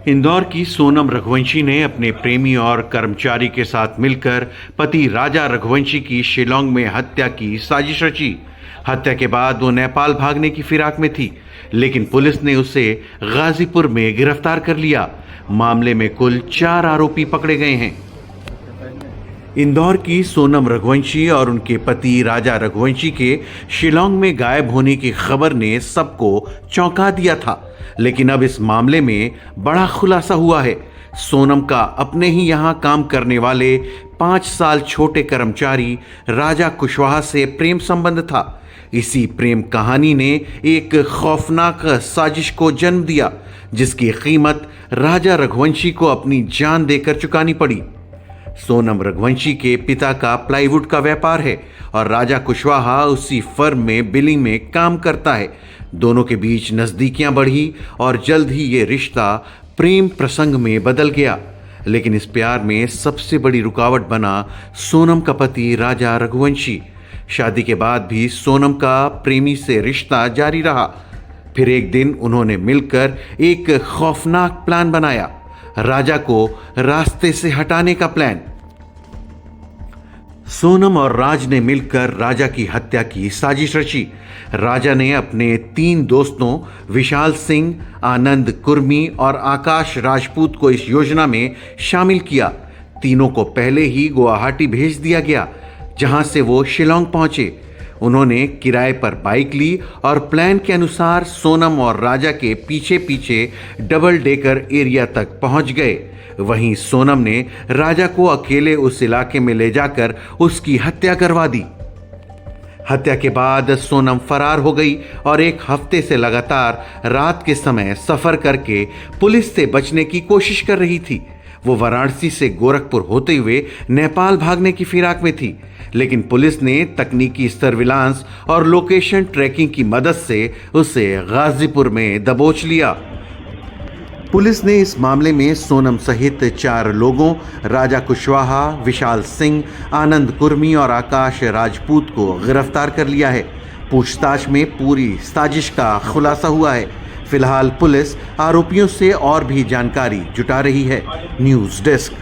इंदौर की सोनम रघुवंशी ने अपने प्रेमी और कर्मचारी के साथ मिलकर पति राजा रघुवंशी की शिलांग में हत्या की साजिश रची। हत्या के बाद वो नेपाल भागने की फिराक में थी, लेकिन पुलिस ने उसे गाजीपुर में गिरफ्तार कर लिया। मामले में कुल 4 आरोपी पकड़े गए हैं। इंदौर की सोनम रघुवंशी और उनके पति राजा रघुवंशी के शिलांग में गायब होने की खबर ने सबको चौंका दिया था, लेकिन अब इस मामले में बड़ा खुलासा हुआ है। सोनम का अपने ही यहां काम करने वाले 5 साल छोटे कर्मचारी राजा कुशवाहा से प्रेम संबंध था। इसी प्रेम कहानी ने एक खौफनाक साजिश को जन्म दिया, जिसकी कीमत राजा रघुवंशी को अपनी जान देकर चुकानी पड़ी। सोनम रघुवंशी के पिता का प्लाईवुड का व्यापार है और राजा कुशवाहा उसी फर्म में बिलिंग में काम करता है। दोनों के बीच नज़दीकियां बढ़ी और जल्द ही ये रिश्ता प्रेम प्रसंग में बदल गया। लेकिन इस प्यार में सबसे बड़ी रुकावट बना सोनम का पति राजा रघुवंशी। शादी के बाद भी सोनम का प्रेमी से रिश्ता जारी रहा। फिर एक दिन उन्होंने मिलकर एक खौफनाक प्लान बनाया, राजा को रास्ते से हटाने का प्लान। सोनम और राज ने मिलकर राजा की हत्या की साजिश रची। राजा ने अपने 3 दोस्तों विशाल सिंह, आनंद कुर्मी और आकाश राजपूत को इस योजना में शामिल किया। तीनों को पहले ही गुवाहाटी भेज दिया गया, जहां से वो शिलांग पहुंचे। उन्होंने किराए पर बाइक ली और प्लान के अनुसार सोनम और राजा के पीछे पीछे डबल डेकर एरिया तक पहुंच गए। वहीं सोनम ने राजा को अकेले उस इलाके में ले जाकर उसकी हत्या करवा दी। हत्या के बाद सोनम फरार हो गई और 1 हफ्ते से लगातार रात के समय सफर करके पुलिस से बचने की कोशिश कर रही थी। वो वाराणसी से गोरखपुर होते हुए नेपाल भागने की फिराक में थी, लेकिन पुलिस ने तकनीकी सर्विलांस और लोकेशन ट्रैकिंग की मदद से उसे गाजीपुर में दबोच लिया। पुलिस ने इस मामले में सोनम सहित 4 लोगों राजा कुशवाहा, विशाल सिंह, आनंद कुर्मी और आकाश राजपूत को गिरफ्तार कर लिया है। पूछताछ में पूरी साजिश का खुलासा हुआ है। फिलहाल पुलिस आरोपियों से और भी जानकारी जुटा रही है। News desk.